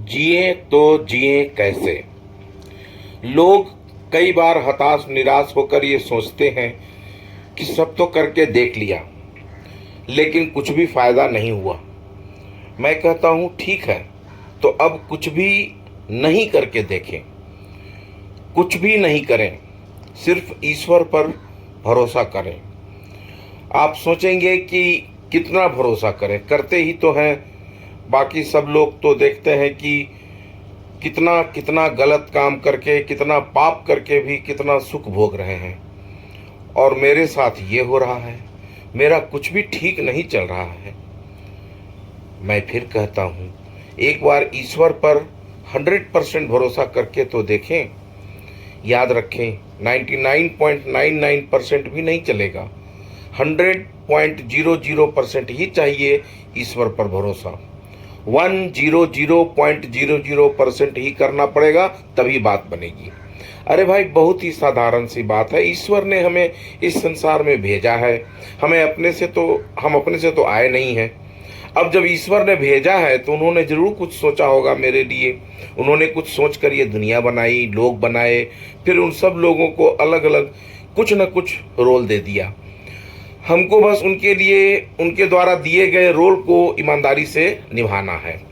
जिए तो जिए कैसे। लोग कई बार हताश निराश होकर ये सोचते हैं कि सब तो करके देख लिया लेकिन कुछ भी फायदा नहीं हुआ। मैं कहता हूँ ठीक है, तो अब कुछ भी नहीं करके देखें, कुछ भी नहीं करें, सिर्फ ईश्वर पर भरोसा करें। आप सोचेंगे कि कितना भरोसा करें, करते ही तो हैं। बाकी सब लोग तो देखते हैं कि कितना कितना गलत काम करके, कितना पाप करके भी कितना सुख भोग रहे हैं, और मेरे साथ ये हो रहा है। मेरा कुछ भी ठीक नहीं चल रहा है। मैं फिर कहता हूँ, एक बार ईश्वर पर 100% भरोसा करके तो देखें। याद रखें, 99.99% भी नहीं चलेगा, 100.00% ही चाहिए ईश्वर पर भरोसा। 100.00% ही करना पड़ेगा, तभी बात बनेगी। अरे भाई, बहुत ही साधारण सी बात है। ईश्वर ने हमें इस संसार में भेजा है। हम अपने से तो आए नहीं हैं। अब जब ईश्वर ने भेजा है तो उन्होंने जरूर कुछ सोचा होगा मेरे लिए। उन्होंने कुछ सोच कर ये दुनिया बनाई, लोग बनाए, फिर उन सब लोगों को अलग अलग कुछ न कुछ रोल दे दिया। हमको बस उनके लिए, उनके द्वारा दिए गए रोल को ईमानदारी से निभाना है।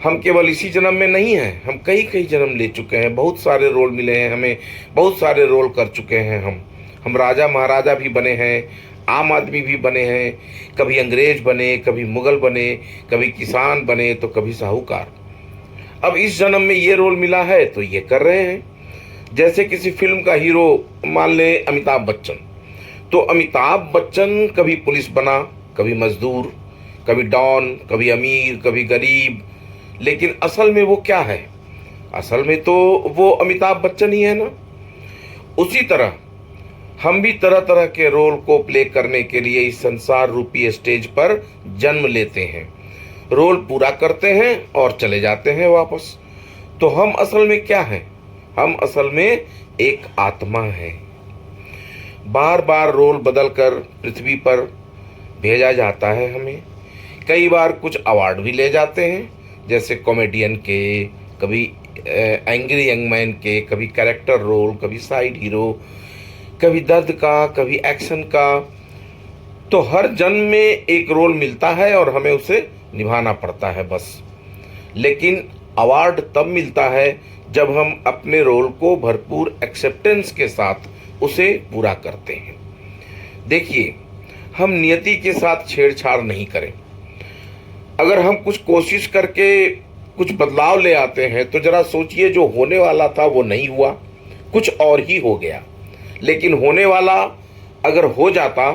हम केवल इसी जन्म में नहीं हैं, हम कई कई जन्म ले चुके हैं। बहुत सारे रोल मिले हैं हमें, बहुत सारे रोल कर चुके हैं हम राजा महाराजा भी बने हैं, आम आदमी भी बने हैं, कभी अंग्रेज बने, कभी मुगल बने, कभी किसान बने, तो कभी साहूकार। अब इस जन्म में ये रोल मिला है तो ये कर रहे हैं। जैसे किसी फिल्म का हीरो मान ले अमिताभ बच्चन, तो अमिताभ बच्चन कभी पुलिस बना, कभी मजदूर, कभी डॉन, कभी अमीर, कभी गरीब, लेकिन असल में वो क्या है? असल में तो वो अमिताभ बच्चन ही है ना। उसी तरह हम भी तरह तरह के रोल को प्ले करने के लिए इस संसार रूपी स्टेज पर जन्म लेते हैं, रोल पूरा करते हैं और चले जाते हैं वापस। तो हम असल में क्या हैं? हम असल में एक आत्मा है। बार बार रोल बदलकर पृथ्वी पर भेजा जाता है हमें। कई बार कुछ अवार्ड भी ले जाते हैं, जैसे कॉमेडियन के, कभी एंग्री यंग मैन के, कभी कैरेक्टर रोल, कभी साइड हीरो, कभी दर्द का, कभी एक्शन का। तो हर जन्म में एक रोल मिलता है और हमें उसे निभाना पड़ता है बस। लेकिन अवार्ड तब मिलता है जब हम अपने रोल को भरपूर एक्सेप्टेंस के साथ उसे पूरा करते हैं। देखिए, हम नियति के साथ छेड़छाड़ नहीं करें। अगर हम कुछ कोशिश करके कुछ बदलाव ले आते हैं तो जरा सोचिए, जो होने वाला था वो नहीं हुआ, कुछ और ही हो गया। लेकिन होने वाला अगर हो जाता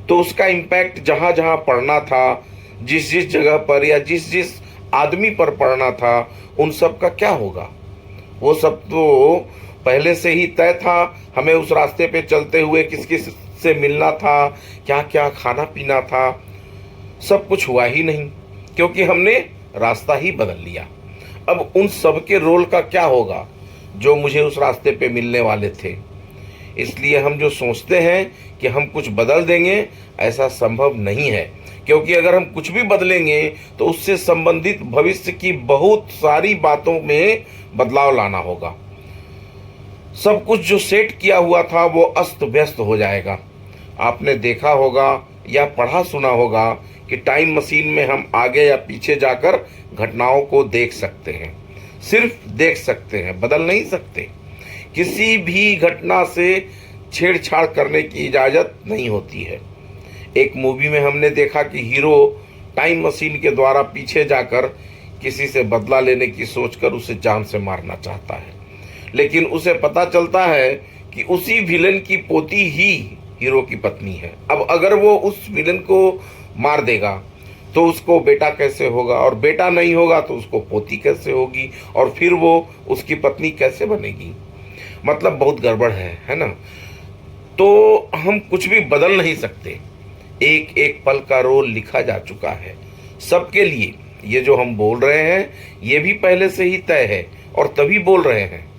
तो उसका इम्पैक्ट जहाँ जहाँ पड़ना था, जिस जिस जगह पर या जिस जिस आदमी पर पड़ना था, उन सब का क्या होगा? वो सब तो पहले से ही तय था। हमें उस रास्ते पे चलते हुए किस किस से मिलना था, क्या क्या खाना पीना था, सब कुछ हुआ ही नहीं, क्योंकि हमने रास्ता ही बदल लिया। अब उन सब के रोल का क्या होगा जो मुझे उस रास्ते पे मिलने वाले थे? इसलिए हम जो सोचते हैं कि हम कुछ बदल देंगे, ऐसा संभव नहीं है। क्योंकि अगर हम कुछ भी बदलेंगे तो उससे संबंधित भविष्य की बहुत सारी बातों में बदलाव लाना होगा। सब कुछ जो सेट किया हुआ था वो अस्त व्यस्त हो जाएगा। आपने देखा होगा या पढ़ा सुना होगा कि टाइम मशीन में हम आगे या पीछे जाकर घटनाओं को देख सकते हैं, सिर्फ देख सकते हैं, बदल नहीं सकते। किसी भी घटना से छेड़छाड़ करने की इजाज़त नहीं होती है। एक मूवी में हमने देखा कि हीरो टाइम मशीन के द्वारा पीछे जाकर किसी से बदला लेने की सोचकर उसे जान से मारना चाहता है, लेकिन उसे पता चलता है कि उसी विलेन की पोती ही हीरो की पत्नी है। अब अगर वो उस विलेन को मार देगा तो उसको बेटा कैसे होगा, और बेटा नहीं होगा तो उसको पोती कैसे होगी, और फिर वो उसकी पत्नी कैसे बनेगी? मतलब बहुत गड़बड़ है ना। तो हम कुछ भी बदल नहीं सकते। एक एक पल का रोल लिखा जा चुका है सबके लिए। ये जो हम बोल रहे हैं ये भी पहले से ही तय है, और तभी बोल रहे हैं।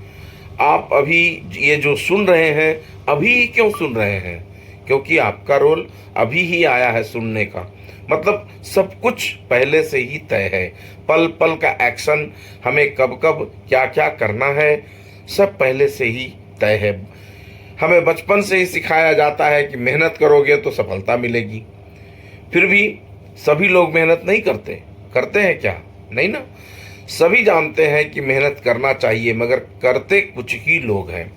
आप अभी ये जो सुन रहे हैं, अभी क्यों सुन रहे हैं? क्योंकि आपका रोल अभी ही आया है सुनने का। मतलब सब कुछ पहले से ही तय है। पल पल का एक्शन, हमें कब कब क्या क्या करना है, सब पहले से ही तय है। हमें बचपन से ही सिखाया जाता है कि मेहनत करोगे तो सफलता मिलेगी। फिर भी सभी लोग मेहनत नहीं करते। करते हैं क्या? नहीं ना। सभी जानते हैं कि मेहनत करना चाहिए, मगर करते कुछ ही लोग हैं।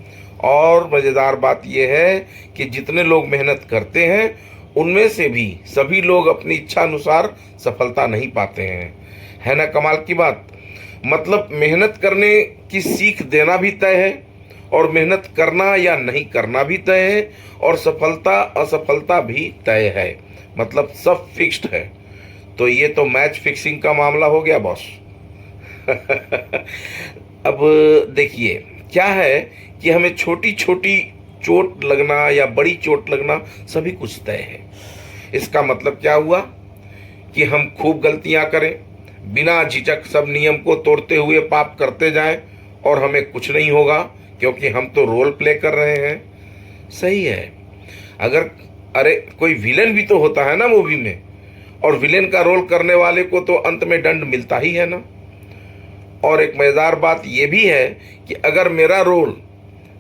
और मज़ेदार बात यह है कि जितने लोग मेहनत करते हैं उनमें से भी सभी लोग अपनी इच्छा अनुसार सफलता नहीं पाते हैं। है ना कमाल की बात। मतलब मेहनत करने की सीख देना भी तय है, और मेहनत करना या नहीं करना भी तय है, और सफलता असफलता भी तय है। मतलब सब फिक्स्ड है। तो ये तो मैच फिक्सिंग का मामला हो गया बॉस। अब देखिए, क्या है कि हमें छोटी छोटी चोट लगना या बड़ी चोट लगना सभी कुछ तय है। इसका मतलब क्या हुआ कि हम खूब गलतियां करें, बिना झिझक सब नियम को तोड़ते हुए पाप करते जाएं, और हमें कुछ नहीं होगा, क्योंकि हम तो रोल प्ले कर रहे हैं। सही है। अगर अरे कोई विलेन भी तो होता है ना मूवी में, और विलेन का रोल करने वाले को तो अंत में दंड मिलता ही है ना। और एक मजेदार बात यह भी है कि अगर मेरा रोल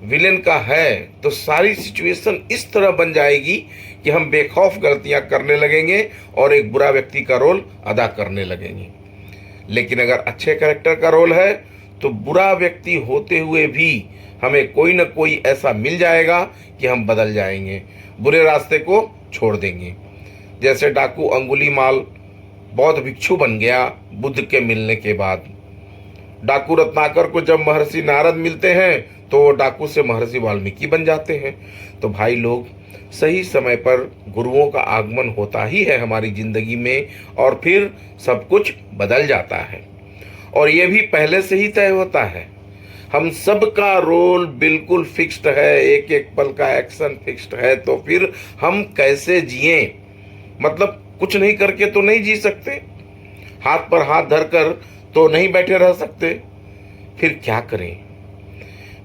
विलेन का है तो सारी सिचुएशन इस तरह बन जाएगी कि हम बेखौफ गलतियां करने लगेंगे और एक बुरा व्यक्ति का रोल अदा करने लगेंगे। लेकिन अगर अच्छे कैरेक्टर का रोल है तो बुरा व्यक्ति होते हुए भी हमें कोई ना कोई ऐसा मिल जाएगा कि हम बदल जाएंगे, बुरे रास्ते को छोड़ देंगे। जैसे डाकू अंगुलीमाल बौद्ध भिक्षु बन गया बुद्ध के मिलने के बाद। डाकू रत्नाकर को जब महर्षि नारद मिलते हैं तो वो डाकू से महर्षि वाल्मीकि बन जाते हैं। तो भाई लोग, सही समय पर गुरुओं का आगमन होता ही है हमारी जिंदगी में, और फिर सब कुछ बदल जाता है। और ये भी पहले से ही तय होता है। हम सब का रोल बिल्कुल फिक्स्ड है, एक एक पल का एक्शन फिक्स्ड है। तो फिर हम कैसे जिए? मतलब कुछ नहीं करके तो नहीं जी सकते, हाथ पर हाथ धरकर तो नहीं बैठे रह सकते। फिर क्या करें?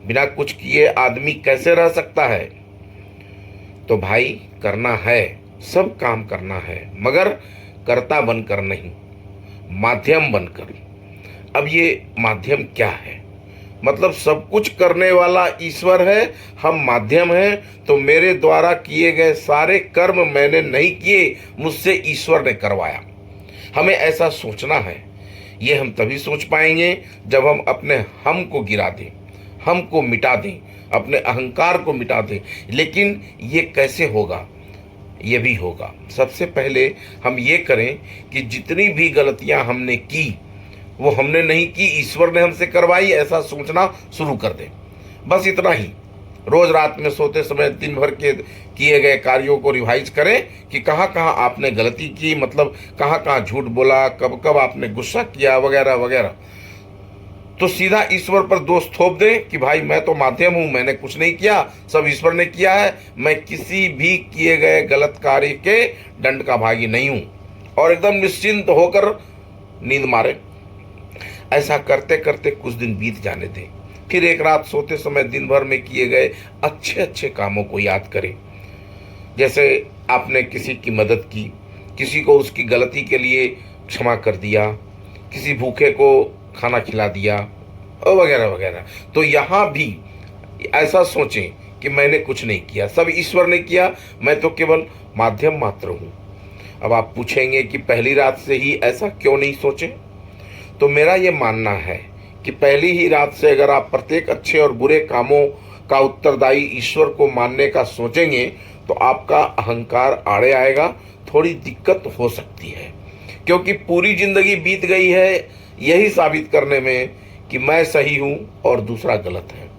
बिना कुछ किए आदमी कैसे रह सकता है? तो भाई करना है, सब काम करना है, मगर कर्ता बनकर नहीं, माध्यम बनकर। अब ये माध्यम क्या है? मतलब सब कुछ करने वाला ईश्वर है, हम माध्यम हैं। तो मेरे द्वारा किए गए सारे कर्म मैंने नहीं किए, मुझसे ईश्वर ने करवाया। हमें ऐसा सोचना है। ये हम तभी सोच पाएंगे जब हम अपने हम को गिरा दें, हम को मिटा दें, अपने अहंकार को मिटा दें। लेकिन ये कैसे होगा? ये भी होगा, सबसे पहले हम ये करें कि जितनी भी गलतियां हमने की वो हमने नहीं की, ईश्वर ने हमसे करवाई, ऐसा सोचना शुरू कर दें। बस इतना ही। रोज रात में सोते समय दिन भर के किए गए कार्यों को रिवाइज करें कि कहाँ कहाँ आपने गलती की, मतलब कहाँ कहाँ झूठ बोला, कब कब आपने गुस्सा किया, वगैरह वगैरह। तो सीधा ईश्वर पर दोष थोप दें कि भाई मैं तो माध्यम हूं, मैंने कुछ नहीं किया, सब ईश्वर ने किया है, मैं किसी भी किए गए गलत कार्य के दंड का भागी नहीं हूं, और एकदम निश्चिंत होकर नींद मारे। ऐसा करते करते कुछ दिन बीत जाने दें। फिर एक रात सोते समय दिन भर में किए गए अच्छे अच्छे कामों को याद करें। जैसे आपने किसी की मदद की, किसी को उसकी गलती के लिए क्षमा कर दिया, किसी भूखे को खाना खिला दिया, और वगैरह वगैरह। तो यहाँ भी ऐसा सोचें कि मैंने कुछ नहीं किया, सब ईश्वर ने किया, मैं तो केवल माध्यम मात्र हूँ। अब आप पूछेंगे कि पहली रात से ही ऐसा क्यों नहीं सोचें? तो मेरा ये मानना है कि पहली ही रात से अगर आप प्रत्येक अच्छे और बुरे कामों का उत्तरदायी ईश्वर को मानने का सोचेंगे तो आपका अहंकार आड़े आएगा। थोड़ी दिक्कत हो सकती है, क्योंकि पूरी जिंदगी बीत गई है यही साबित करने में कि मैं सही हूं और दूसरा गलत है।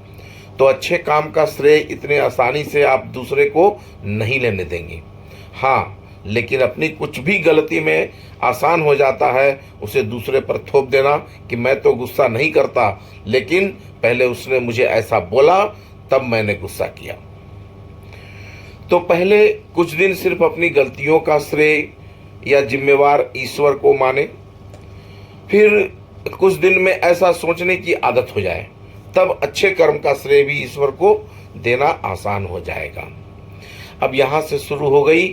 तो अच्छे काम का श्रेय इतने आसानी से आप दूसरे को नहीं लेने देंगे। हाँ, लेकिन अपनी कुछ भी गलती में आसान हो जाता है उसे दूसरे पर थोप देना कि मैं तो गुस्सा नहीं करता, लेकिन पहले उसने मुझे ऐसा बोला तब मैंने गुस्सा किया। तो पहले कुछ दिन सिर्फ अपनी गलतियों का श्रेय या जिम्मेवार ईश्वर को माने, फिर कुछ दिन में ऐसा सोचने की आदत हो जाए, तब अच्छे कर्म का श्रेय भी ईश्वर को देना आसान हो जाएगा। अब यहाँ से शुरू हो गई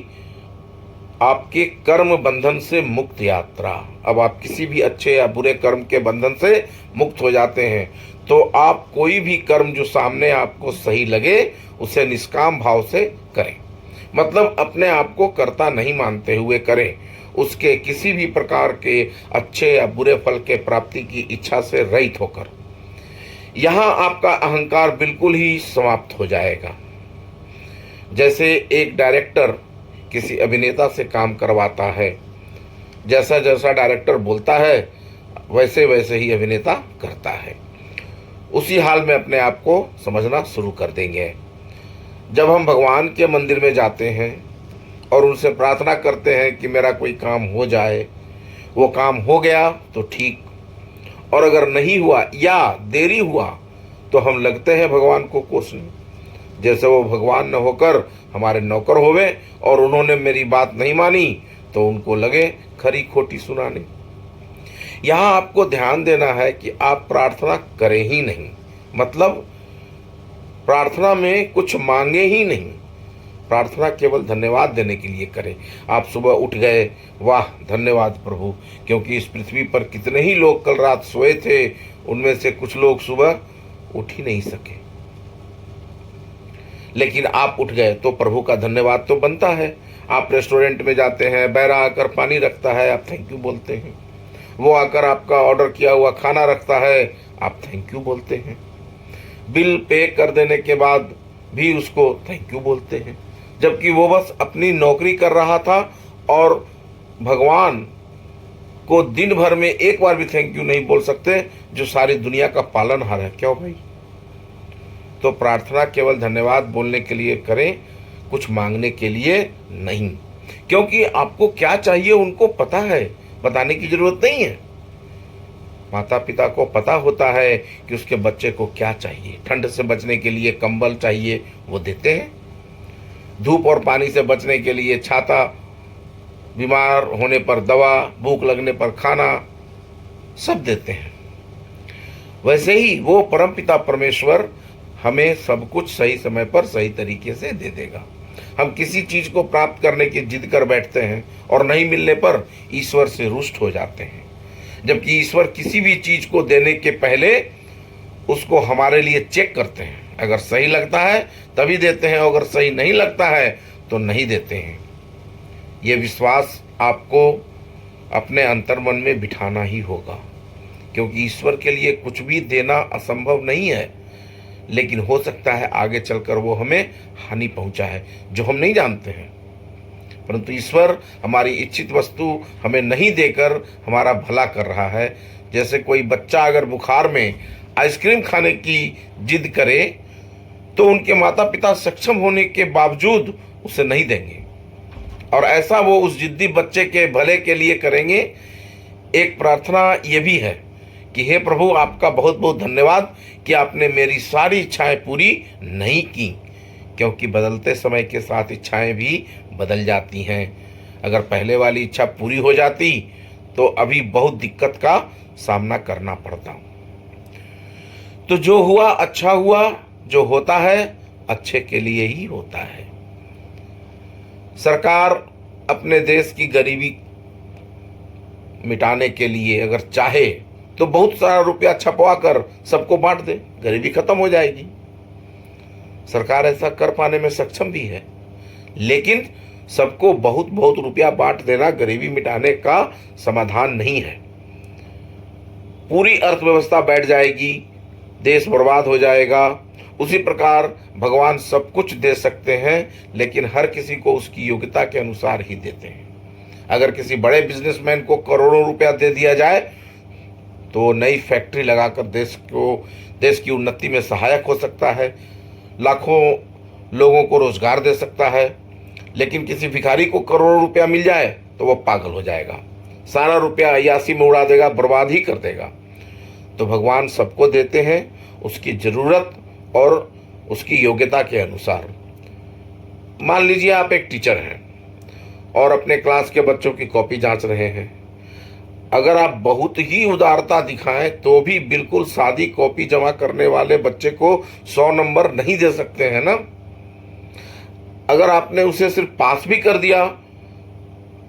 आपके कर्म बंधन से मुक्त यात्रा। अब आप किसी भी अच्छे या बुरे कर्म के बंधन से मुक्त हो जाते हैं। तो आप कोई भी कर्म जो सामने आपको सही लगे उसे निष्काम भाव से करें, मतलब अपने आप को कर्ता नहीं मानते हुए करें, उसके किसी भी प्रकार के अच्छे या बुरे फल के प्राप्ति की इच्छा से रहित होकर। यहाँ आपका अहंकार बिल्कुल ही समाप्त हो जाएगा। जैसे एक डायरेक्टर किसी अभिनेता से काम करवाता है, जैसा जैसा डायरेक्टर बोलता है वैसे वैसे ही अभिनेता करता है, उसी हाल में अपने आप को समझना शुरू कर देंगे। जब हम भगवान के मंदिर में जाते हैं और उनसे प्रार्थना करते हैं कि मेरा कोई काम हो जाए, वो काम हो गया तो ठीक, और अगर नहीं हुआ या देरी हुआ तो हम लगते हैं भगवान को कोसने, जैसे वो भगवान न होकर हमारे नौकर होवे और उन्होंने मेरी बात नहीं मानी तो उनको लगे खरी खोटी सुनाने। यहाँ आपको ध्यान देना है कि आप प्रार्थना करें ही नहीं, मतलब प्रार्थना में कुछ मांगे ही नहीं, प्रार्थना केवल धन्यवाद देने के लिए करें। आप सुबह उठ गए, वाह धन्यवाद प्रभु, क्योंकि इस पृथ्वी पर कितने ही लोग कल रात सोए थे, उनमें से कुछ लोग सुबह उठ ही नहीं सके, लेकिन आप उठ गए तो प्रभु का धन्यवाद तो बनता है। आप रेस्टोरेंट में जाते हैं, बैरा आकर पानी रखता है, आप थैंक यू बोलते हैं। वो आकर आपका ऑर्डर किया हुआ खाना रखता है, आप थैंक यू बोलते हैं। बिल पे कर देने के बाद भी उसको थैंक यू बोलते हैं, जबकि वो बस अपनी नौकरी कर रहा था और भगवान को दिन भर में एक बार भी थैंक यू नहीं बोल सकते, जो सारी दुनिया का पालनहार है। क्यों भाई? तो प्रार्थना केवल धन्यवाद बोलने के लिए करें, कुछ मांगने के लिए नहीं, क्योंकि आपको क्या चाहिए उनको पता है, बताने की जरूरत नहीं है। माता पिता को पता होता है कि उसके बच्चे को क्या चाहिए। ठंड से बचने के लिए कंबल चाहिए, वो देते हैं। धूप और पानी से बचने के लिए छाता, बीमार होने पर दवा, भूख लगने पर खाना, सब देते हैं। वैसे ही वो परमपिता परमेश्वर हमें सब कुछ सही समय पर सही तरीके से दे देगा। हम किसी चीज को प्राप्त करने की जिद कर बैठते हैं और नहीं मिलने पर ईश्वर से रुष्ट हो जाते हैं, जबकि ईश्वर किसी भी चीज को देने के पहले उसको हमारे लिए चेक करते हैं। अगर सही लगता है तभी देते हैं, अगर सही नहीं लगता है तो नहीं देते हैं। ये विश्वास आपको अपने अंतर्मन में बिठाना ही होगा, क्योंकि ईश्वर के लिए कुछ भी देना असंभव नहीं है, लेकिन हो सकता है आगे चलकर वो हमें हानि पहुंचाए जो हम नहीं जानते हैं। परंतु ईश्वर हमारी इच्छित वस्तु हमें नहीं देकर हमारा भला कर रहा है। जैसे कोई बच्चा अगर बुखार में आइसक्रीम खाने की जिद करे तो उनके माता पिता सक्षम होने के बावजूद उसे नहीं देंगे, और ऐसा वो उस जिद्दी बच्चे के भले के लिए करेंगे। एक प्रार्थना ये भी है कि हे प्रभु, आपका बहुत बहुत धन्यवाद कि आपने मेरी सारी इच्छाएं पूरी नहीं की, क्योंकि बदलते समय के साथ इच्छाएं भी बदल जाती हैं। अगर पहले वाली इच्छा पूरी हो जाती तो अभी बहुत दिक्कत का सामना करना पड़ता। तो जो हुआ अच्छा हुआ, जो होता है अच्छे के लिए ही होता है। सरकार अपने देश की गरीबी मिटाने के लिए अगर चाहे तो बहुत सारा रुपया छपवा कर सबको बांट दे, गरीबी खत्म हो जाएगी। सरकार ऐसा कर पाने में सक्षम भी है, लेकिन सबको बहुत बहुत रुपया बांट देना गरीबी मिटाने का समाधान नहीं है। पूरी अर्थव्यवस्था बैठ जाएगी, देश बर्बाद हो जाएगा। उसी प्रकार भगवान सब कुछ दे सकते हैं, लेकिन हर किसी को उसकी योग्यता के अनुसार ही देते हैं। अगर किसी बड़े बिजनेसमैन को करोड़ों रुपया दे दिया जाए तो नई फैक्ट्री लगाकर देश की उन्नति में सहायक हो सकता है, लाखों लोगों को रोजगार दे सकता है। लेकिन किसी भिखारी को करोड़ों रुपया मिल जाए तो वह पागल हो जाएगा, सारा रुपया अय्यासी में उड़ा देगा, बर्बाद ही कर देगा। तो भगवान सबको देते हैं उसकी जरूरत और उसकी योग्यता के अनुसार। मान लीजिए आप एक टीचर हैं और अपने क्लास के बच्चों की कॉपी जांच रहे हैं। अगर आप बहुत ही उदारता दिखाएं तो भी बिल्कुल सादी कॉपी जमा करने वाले बच्चे को 100 नंबर नहीं दे सकते हैं ना। अगर आपने उसे सिर्फ पास भी कर दिया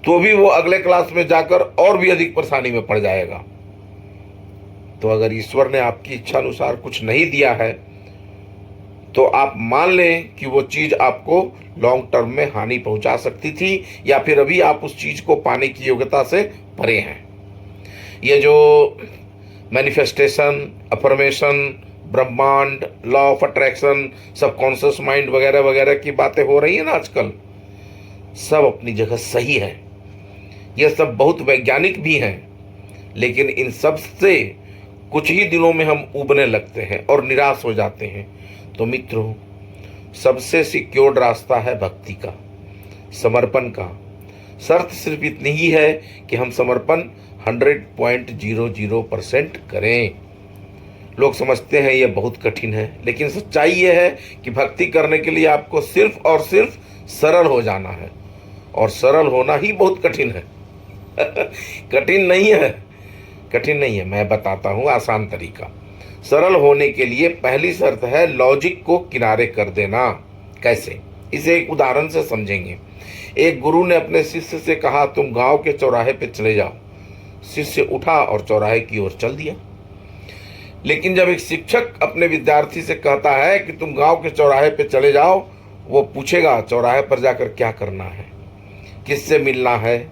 तो भी वो अगले क्लास में जाकर और भी अधिक परेशानी में पड़ जाएगा। तो अगर ईश्वर ने आपकी इच्छा अनुसार कुछ नहीं दिया है तो आप मान लें कि वो चीज आपको लॉन्ग टर्म में हानि पहुंचा सकती थी, या फिर अभी आप उस चीज को पाने की योग्यता से परे हैं। ये जो मैनिफेस्टेशन, अफर्मेशन, ब्रह्मांड, law of attraction, subconscious mind वगैरह वगैरह की बातें हो रही है ना आजकल, सब अपनी जगह सही है। ये सब बहुत वैज्ञानिक भी हैं, लेकिन इन सब से कुछ ही दिनों में हम उबने लगते हैं और निराश हो जाते हैं। तो मित्रों, सबसे सिक्योर्ड रास्ता है भक्ति का, समर्पण का। शर्त सिर्फ इतनी ही है कि हम समर्पण 100.00% करें। लोग समझते हैं यह बहुत कठिन है, लेकिन सच्चाई यह है कि भक्ति करने के लिए आपको सिर्फ और सिर्फ सरल हो जाना है, और सरल होना ही बहुत कठिन है। कठिन नहीं है, कठिन नहीं है। मैं बताता हूँ आसान तरीका। सरल होने के लिए पहली शर्त है लॉजिक को किनारे कर देना। कैसे? इसे एक उदाहरण से समझेंगे। एक गुरु ने अपने शिष्य से कहा, तुम गांव के चौराहे पे चले जाओ। शिष्य उठा और चौराहे की ओर चल दिया। लेकिन जब एक शिक्षक अपने विद्यार्थी से कहता है कि तुम गांव के चौराहे पे चले जाओ, वो पूछेगा चौराहे पर जाकर क्या करना है, किससे मिलना है,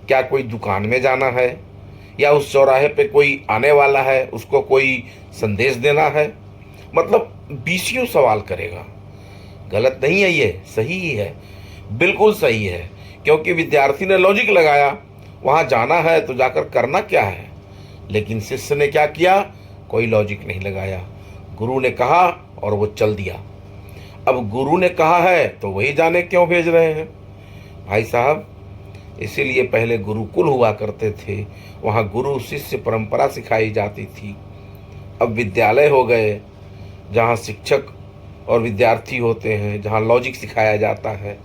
क्या कोई दुकान में जाना है, या उस चौराहे पे कोई आने वाला है, उसको कोई संदेश देना है। मतलब 20 सवाल करेगा। गलत नहीं है, ये सही ही है, बिल्कुल सही है, क्योंकि विद्यार्थी ने लॉजिक लगाया, वहां जाना है तो जाकर करना क्या है। लेकिन शिष्य ने क्या किया? कोई लॉजिक नहीं लगाया। गुरु ने कहा और वो चल दिया। अब गुरु ने कहा है तो वही जाने क्यों भेज रहे हैं भाई साहब। इसीलिए पहले गुरुकुल हुआ करते थे, वहाँ गुरु शिष्य परंपरा सिखाई जाती थी। अब विद्यालय हो गए, जहाँ शिक्षक और विद्यार्थी होते हैं, जहाँ लॉजिक सिखाया जाता है।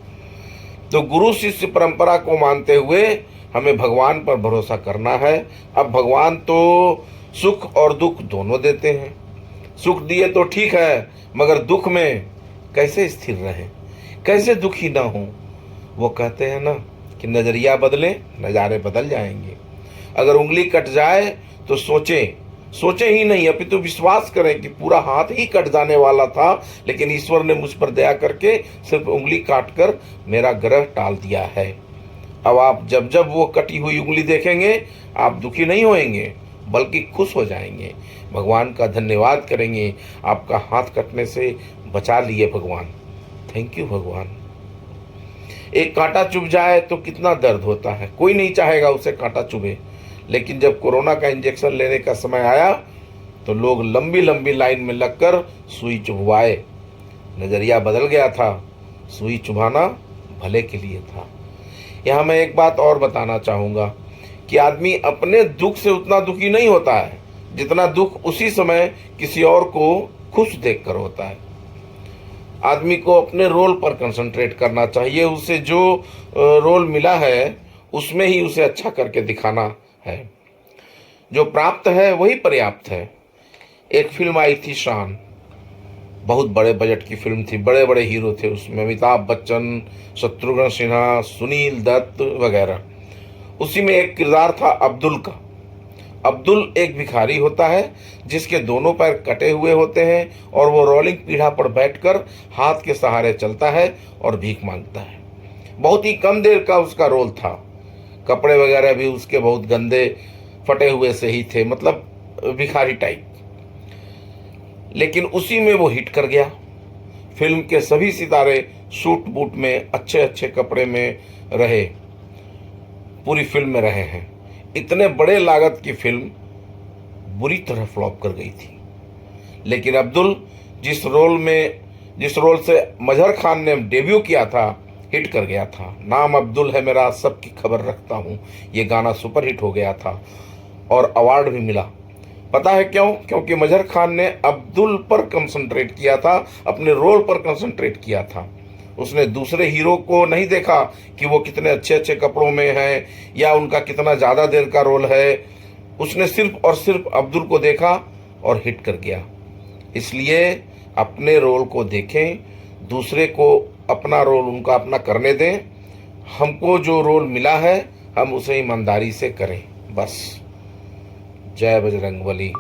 तो गुरु शिष्य परंपरा को मानते हुए हमें भगवान पर भरोसा करना है। अब भगवान तो सुख और दुख दोनों देते हैं। सुख दिए तो ठीक है, मगर दुख में कैसे स्थिर रहें, कैसे दुखी ना हो। वो कहते हैं ना कि नजरिया बदले नज़ारे बदल जाएंगे। अगर उंगली कट जाए तो सोचें ही नहीं, अपितु विश्वास करें कि पूरा हाथ ही कट जाने वाला था, लेकिन ईश्वर ने मुझ पर दया करके सिर्फ उंगली काटकर मेरा ग्रह टाल दिया है। अब आप जब जब वो कटी हुई उंगली देखेंगे, आप दुखी नहीं होएंगे, बल्कि खुश हो जाएंगे, भगवान का धन्यवाद करेंगे, आपका हाथ कटने से बचा लिए भगवान। थैंक यू भगवान। एक कांटा चुभ जाए तो कितना दर्द होता है, कोई नहीं चाहेगा उसे कांटा चुभे। लेकिन जब कोरोना का इंजेक्शन लेने का समय आया तो लोग लंबी लंबी लाइन में लगकर सुई चुभवाए। नजरिया बदल गया था, सुई चुभाना भले के लिए था। यहाँ मैं एक बात और बताना चाहूँगा कि आदमी अपने दुख से उतना दुखी नहीं होता है जितना दुख उसी समय किसी और को खुश देखकर होता है। आदमी को अपने रोल पर कंसंट्रेट करना चाहिए। उसे जो रोल मिला है उसमें ही उसे अच्छा करके दिखाना है। जो प्राप्त है वही पर्याप्त है। एक फिल्म आई थी शान, बहुत बड़े बजट की फिल्म थी, बड़े बड़े हीरो थे उसमें, अमिताभ बच्चन, शत्रुघ्न सिन्हा, सुनील दत्त वगैरह। उसी में एक किरदार था अब्दुल का। अब्दुल एक भिखारी होता है जिसके दोनों पैर कटे हुए होते हैं और वो रोलिंग पीढ़ा पर बैठकर हाथ के सहारे चलता है और भीख मांगता है। बहुत ही कम देर का उसका रोल था। कपड़े वगैरह भी उसके बहुत गंदे फटे हुए से ही थे, मतलब भिखारी टाइप। लेकिन उसी में वो हिट कर गया। फिल्म के सभी सितारे सूट बूट में, अच्छे अच्छे कपड़े में रहे, पूरी फिल्म में रहे हैं। इतने बड़े लागत की फिल्म बुरी तरह फ्लॉप कर गई थी। लेकिन अब्दुल जिस रोल से मजहर खान ने डेब्यू किया था, हिट कर गया था। नाम अब्दुल है मेरा, सबकी खबर रखता हूँ, ये गाना सुपर हिट हो गया था और अवार्ड भी मिला। पता है क्यों? क्योंकि मजहर खान ने अब्दुल पर कंसंट्रेट किया था, अपने रोल पर कंसंट्रेट किया था। उसने दूसरे हीरो को नहीं देखा कि वो कितने अच्छे अच्छे कपड़ों में हैं या उनका कितना ज़्यादा देर का रोल है। उसने सिर्फ और सिर्फ अब्दुल को देखा और हिट कर गया। इसलिए अपने रोल को देखें, दूसरे को अपना रोल उनका अपना करने दें, हमको जो रोल मिला है हम उसे ईमानदारी से करें बस। जय बजरंगबली।